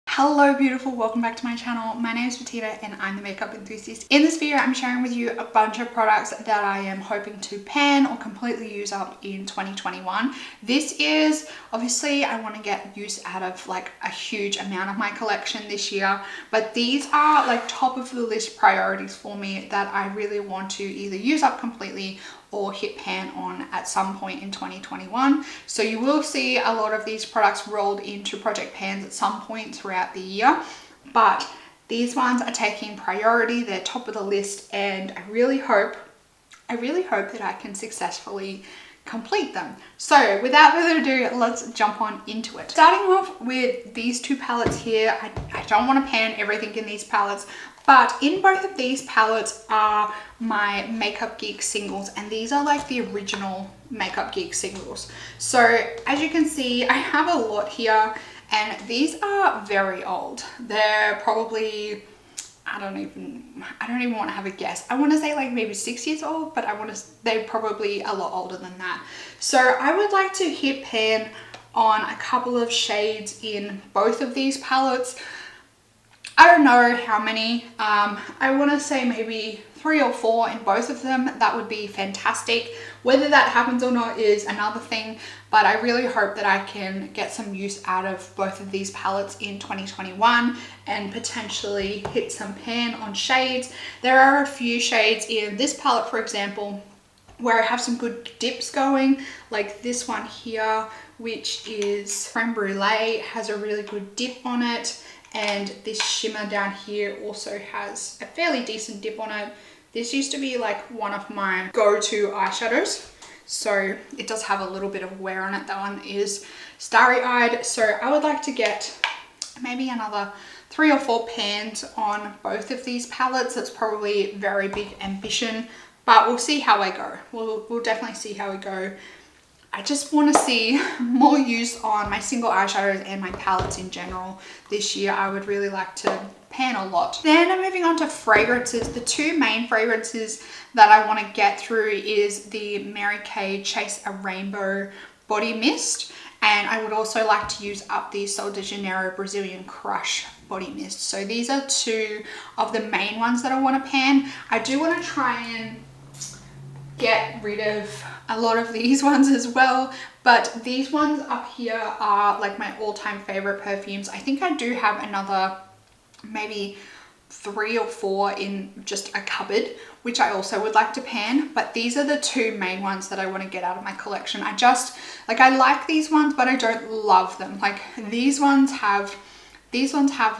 Hello beautiful, welcome back to my channel. My name is Bettina and I'm the makeup enthusiast. In this video I'm sharing with you a bunch of products that I am hoping to pan or completely use up in 2021. This is obviously I want to get use out of like a huge amount of my collection this year, but these are like top of the list priorities for me that I really want to either use up completely or hit pan on at some point in 2021. So you will see a lot of these products rolled into project pans at some point throughout the year, but these ones are taking priority. They're top of the list, and I really hope that I can successfully complete them. So without further ado, let's jump on into it. Starting off with these two palettes here, I don't want to pan everything in these palettes, but in both of these palettes are my Makeup Geek singles, and these are like the original Makeup Geek singles. So as you can see, I have a lot here, and these are very old. They're probably, I don't even want to have a guess. I want to say like maybe 6 years old, but they're probably a lot older than that. So I would like to hit pan on a couple of shades in both of these palettes. I don't know how many. I want to say maybe 3 or 4 in both of them. That would be fantastic. Whether that happens or not is another thing, but I really hope that I can get some use out of both of these palettes in 2021 and potentially hit some pan on shades. There are a few shades in this palette, for example, where I have some good dips going, like this one here, which is Creme Brulee, has a really good dip on it. And this shimmer down here also has a fairly decent dip on it. This used to be like one of my go-to eyeshadows, so it does have a little bit of wear on it. That one is starry-eyed, so I would like to get maybe another 3 or 4 pans on both of these palettes. That's probably very big ambition, but we'll see how I go. We'll definitely see how we go. I just want to see more use on my single eyeshadows and my palettes in general this year. I would really like to pan a lot. Then I'm moving on to fragrances. The 2 main fragrances that I want to get through is the Mary Kay Chase a Rainbow Body Mist, and I would also like to use up the Sol de Janeiro Brazilian Crush Body Mist. So these are 2 of the main ones that I want to pan. I do want to try and get rid of a lot of these ones as well, but these ones up here are like my all-time favorite perfumes. I think I do have another maybe 3 or 4 in just a cupboard, which I also would like to pan, but these are the 2 main ones that I want to get out of my collection. I like these ones, but I don't love them. Like these ones have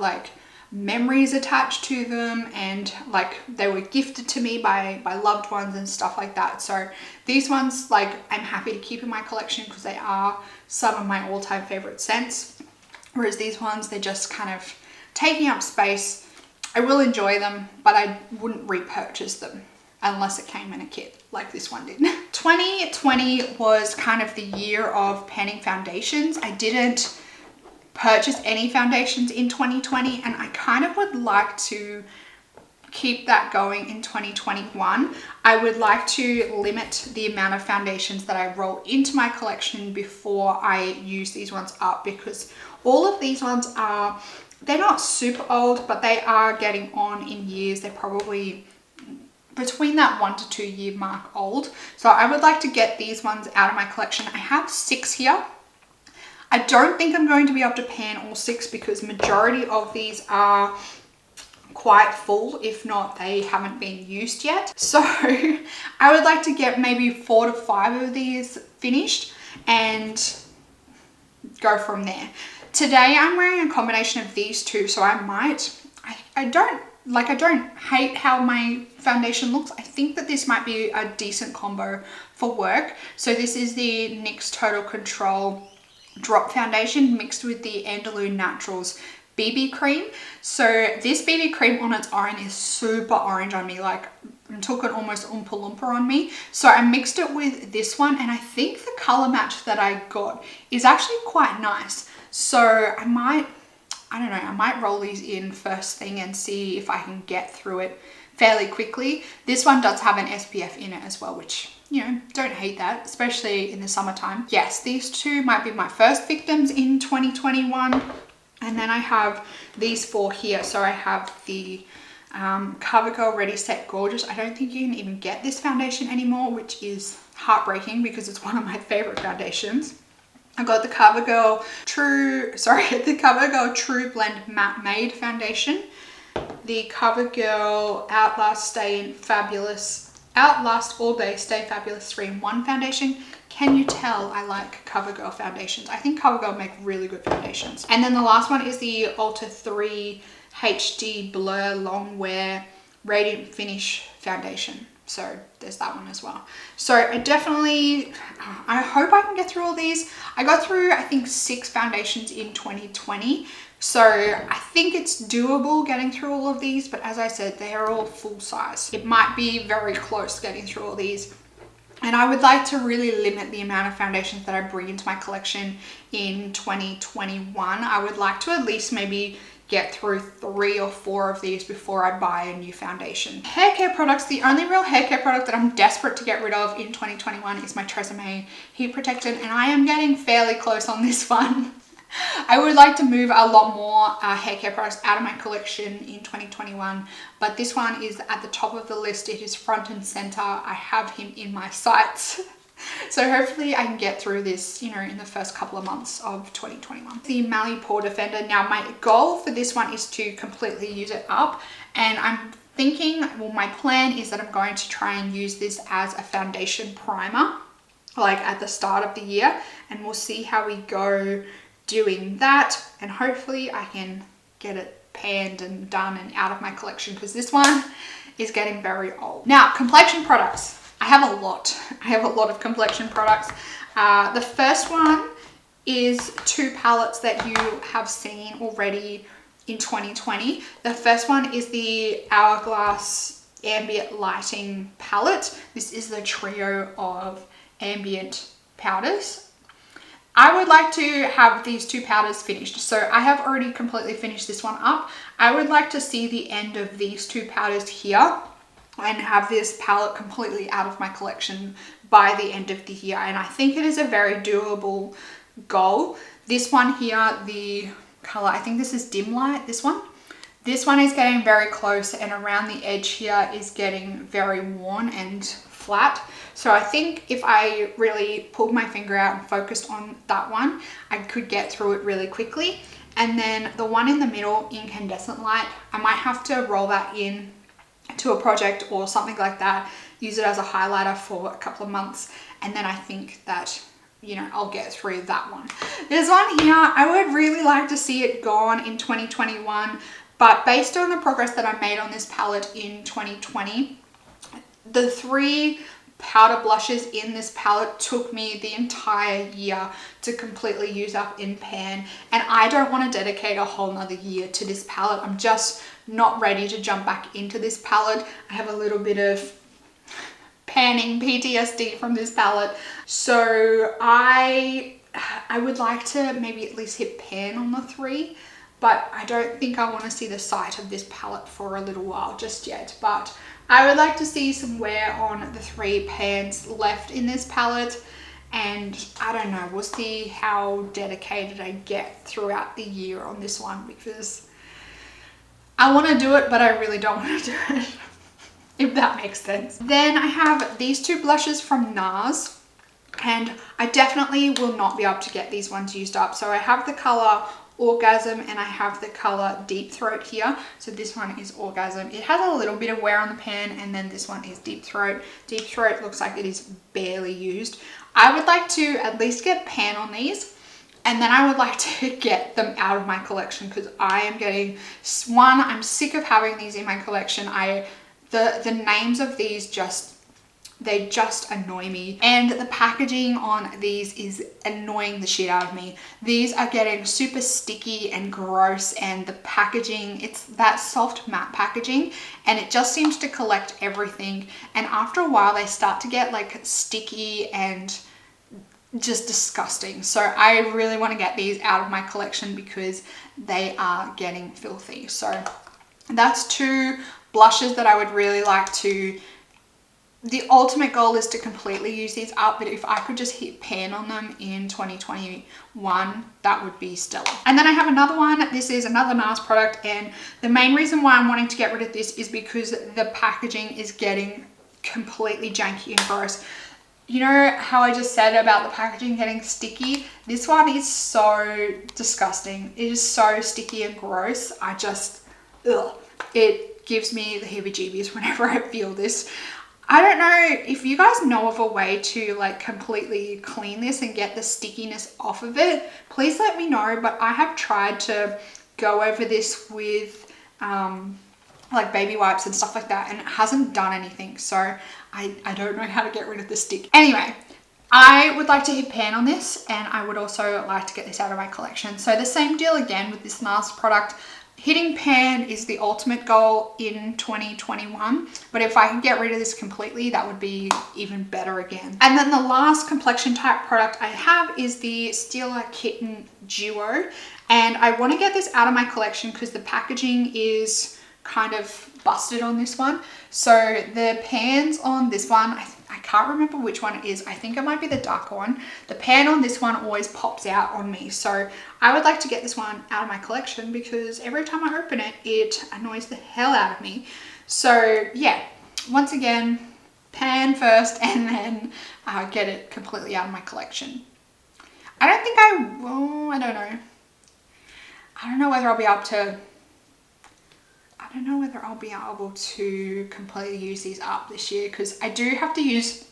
like memories attached to them, and like they were gifted to me by loved ones and stuff like that. So these ones, like, I'm happy to keep in my collection because they are some of my all-time favorite scents, whereas these ones, they're just kind of taking up space. I will enjoy them, but I wouldn't repurchase them unless it came in a kit like this one did. 2020 was kind of the year of panning foundations. I didn't purchase any foundations in 2020, and I kind of would like to keep that going in 2021. I would like to limit the amount of foundations that I roll into my collection before I use these ones up, because all of these ones they're not super old, but they are getting on in years. They're probably between that 1 to 2 year mark old. So I would like to get these ones out of my collection. I have 6 here. I don't think I'm going to be able to pan all 6 because majority of these are quite full. If not, they haven't been used yet. So I would like to get maybe 4 to 5 of these finished and go from there. Today I'm wearing a combination of these 2, so I don't hate how my foundation looks. I think that this might be a decent combo for work. So this is the NYX Total Control Drop Foundation mixed with the Andalou Naturals BB cream. So this BB cream on its own is super orange on me, like it took an almost Oompa Loompa on me. So I mixed it with this one, and I think the color match that I got is actually quite nice. So I might roll these in first thing and see if I can get through it fairly quickly. This one does have an SPF in it as well, which, you know, don't hate that, especially in the summertime. Yes, these two might be my first victims in 2021. And then I have these four here. So I have the CoverGirl Ready Set Gorgeous. I don't think you can even get this foundation anymore, which is heartbreaking because it's one of my favorite foundations. I got the CoverGirl True Blend Matte Made Foundation, the CoverGirl Outlast All Day Stay Fabulous 3-in-1 foundation. Can you tell I like CoverGirl foundations? I think CoverGirl make really good foundations. And then the last one is the Ultra 3 HD Blur Long Wear Radiant Finish Foundation. So there's that one as well. So I hope I can get through all these. I got through, I think, 6 foundations in 2020. So I think it's doable getting through all of these, but as I said, they are all full size. It might be very close getting through all these. And I would like to really limit the amount of foundations that I bring into my collection in 2021. I would like to at least maybe get through 3 or 4 of these before I buy a new foundation. Hair care products. The only real hair care product that I'm desperate to get rid of in 2021 is my Tresemme Heat Protectant, and I am getting fairly close on this one. I would like to move a lot more hair care products out of my collection in 2021, but this one is at the top of the list. It is front and center. I have him in my sights. So hopefully I can get through this, you know, in the first couple of months of 2021. The Mally Pore Defender. Now my goal for this one is to completely use it up, and I'm thinking, well, my plan is that I'm going to try and use this as a foundation primer, like at the start of the year, and we'll see how we go doing that, and hopefully I can get it panned and done and out of my collection, because this one is getting very old. Now, complexion products. I have a lot of complexion products. The first one is 2 palettes that you have seen already in 2020. The first one is the Hourglass Ambient Lighting palette. This is the trio of ambient powders. I would like to have these 2 powders finished. So I have already completely finished this one up. I would like to see the end of these 2 powders here and have this palette completely out of my collection by the end of the year. And I think it is a very doable goal. This one here, the color, I think this is Dim Light, this one. This one is getting very close, and around the edge here is getting very worn and flat. So I think if I really pulled my finger out and focused on that one, I could get through it really quickly. And then the one in the middle, Incandescent Light, I might have to roll that in to a project or something like that, use it as a highlighter for a couple of months, and then I think that, you know, I'll get through that one. This one here, I would really like to see it gone in 2021, but based on the progress that I made on this palette in 2020, the 3 powder blushes in this palette took me the entire year to completely use up in pan, and I don't want to dedicate a whole nother year to this palette. I'm just not ready to jump back into this palette. I have a little bit of panning PTSD from this palette, so I would like to maybe at least hit pan on the 3, but I don't think I want to see the sight of this palette for a little while just yet. But I would like to see some wear on the 3 pans left in this palette, and I don't know, we'll see how dedicated I get throughout the year on this one, because I want to do it, but I really don't want to do it, if that makes sense. Then I have these 2 blushes from NARS, and I definitely will not be able to get these ones used up. So I have the color Orgasm and I have the color Deep Throat here. So this one is Orgasm. It has a little bit of wear on the pan, and then this one is Deep Throat. Deep Throat looks like it is barely used. I would like to at least get pan on these, and then I would like to get them out of my collection, because I am getting, one, I'm sick of having these in my collection. The names of these they just annoy me, and the packaging on these is annoying the shit out of me. These are getting super sticky and gross, and the packaging, it's that soft matte packaging, and it just seems to collect everything, and after a while they start to get like sticky and just disgusting. So I really want to get these out of my collection because they are getting filthy. So that's 2 blushes that I would really like to, the ultimate goal is to completely use these up, but if I could just hit pan on them in 2021, that would be stellar. And then I have another one. This is another NARS product, and the main reason why I'm wanting to get rid of this is because the packaging is getting completely janky and gross. You know how I just said about the packaging getting sticky? This one is so disgusting. It is so sticky and gross. I just, ugh. It gives me the heebie-jeebies whenever I feel this. I don't know if you guys know of a way to like completely clean this and get the stickiness off of it. Please let me know, but I have tried to go over this with like baby wipes and stuff like that, and it hasn't done anything. So I don't know how to get rid of the stick. Anyway, I would like to hit pan on this, and I would also like to get this out of my collection. So the same deal again with this NARS product. Hitting pan is the ultimate goal in 2021, but if I can get rid of this completely, that would be even better again. And then the last complexion type product I have is the Stila Kitten Duo, and I want to get this out of my collection because the packaging is kind of busted on this one. So the pans on this one, I can't remember which one it is. I think it might be the darker one. The pan on this one always pops out on me. So I would like to get this one out of my collection because every time I open it, it annoys the hell out of me. So yeah, once again, pan first and then get it completely out of my collection. I don't think I will, I don't know. I don't know whether I'll be able to, I don't know whether I'll be able to completely use these up this year because I do have to use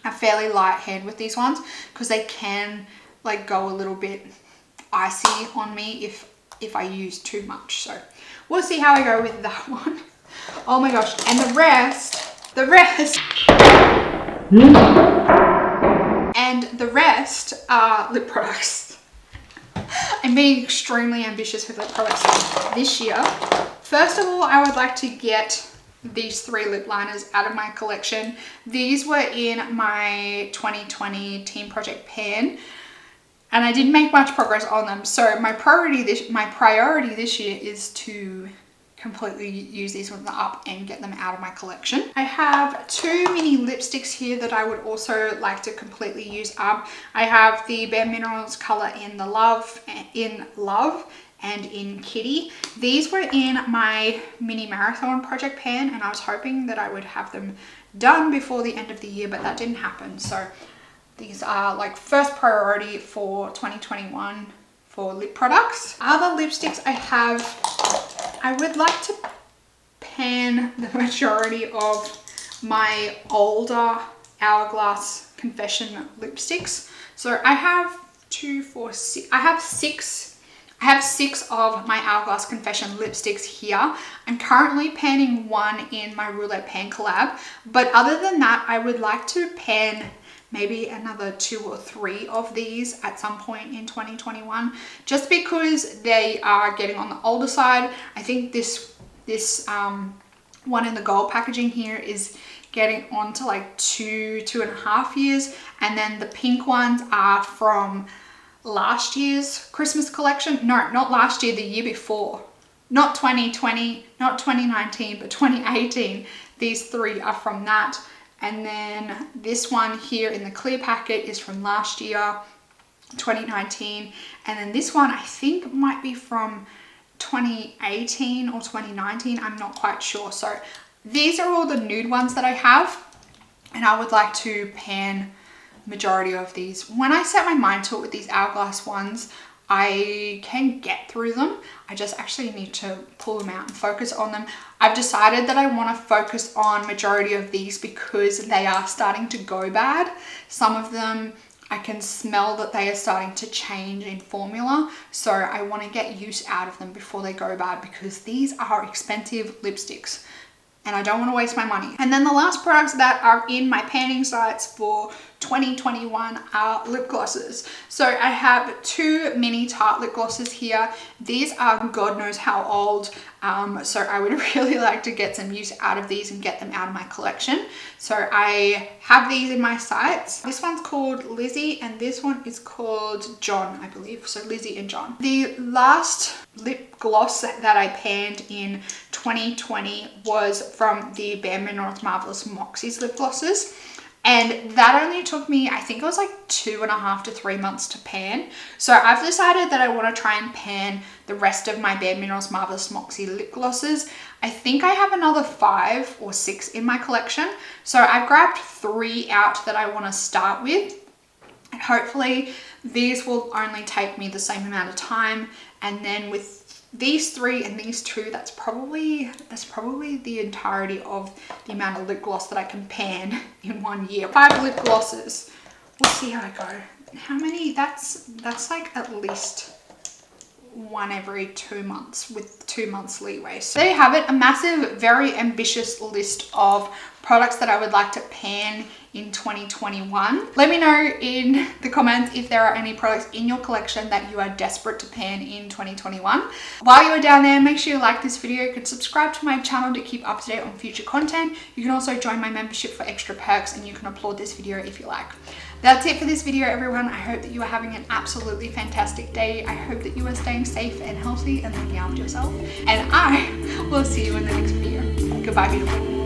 a fairly light hand with these ones because they can like go a little bit icy on me if I use too much. So we'll see how I go with that one. Oh my gosh. And the rest are lip products. I'm being extremely ambitious with lip products this year. First of all, I would like to get these 3 lip liners out of my collection. These were in my 2020 Team Project pan, and I didn't make much progress on them. So my priority this year is to completely use these ones up and get them out of my collection. I have 2 mini lipsticks here that I would also like to completely use up. I have the Bare Minerals color in Love and in Kitty. These were in my mini marathon project pan, and I was hoping that I would have them done before the end of the year, but that didn't happen. So these are like first priority for 2021 for lip products. Other lipsticks I have, I would like to pan the majority of my older Hourglass Confession lipsticks. So I have 6 of my Hourglass Confession lipsticks here. I'm currently panning 1 in my Roulette Pan collab, but other than that, I would like to pan maybe another 2 or 3 of these at some point in 2021, just because they are getting on the older side. I think this one in the gold packaging here is getting on to like 2.5 years, and then the pink ones are from last year's Christmas collection. No, not last year, the year before. Not 2020, not 2019, but 2018. These 3 are from that. And then this one here in the clear packet is from last year, 2019. And then this one I think might be from 2018 or 2019. I'm not quite sure. So these are all the nude ones that I have, and I would like to pan majority of these. When I set my mind to it with these Hourglass ones, I can get through them. I just actually need to pull them out and focus on them. I've decided that I want to focus on majority of these because they are starting to go bad. Some of them, I can smell that they are starting to change in formula. So I want to get use out of them before they go bad because these are expensive lipsticks and I don't want to waste my money. And then the last products that are in my panning sites for 2021 lip glosses. So I have two mini Tarte lip glosses here. These are God knows how old, so I would really like to get some use out of these and get them out of my collection. So I have these in my sights. This one's called Lizzie and this one is called John, I believe. So Lizzie and John. The last lip gloss that I panned in 2020 was from the Bare Minerals Marvelous Moxie's lip glosses. And that only took me, I think it was like 2.5 to 3 months to pan. So I've decided that I want to try and pan the rest of my Bare Minerals Marvelous Moxie lip glosses. I think I have another 5 or 6 in my collection. So I've grabbed 3 out that I want to start with. And hopefully these will only take me the same amount of time. And then with these 3 and these 2, that's probably the entirety of the amount of lip gloss that I can pan in 1 year. 5 lip glosses. We'll see how I go. How many? That's like at least 1 every 2 months with 2 months leeway. So there you have it, a massive, very ambitious list of products that I would like to pan in 2021. Let me know in the comments if there are any products in your collection that you are desperate to pan in 2021. While you are down there, make sure you like this video. You can subscribe to my channel to keep up to date on future content. You can also join my membership for extra perks and you can applaud this video if you like. That's it for this video, everyone. I hope that you are having an absolutely fantastic day. I hope that you are staying safe and healthy and looking after yourself. And I will see you in the next video. Goodbye, beautiful.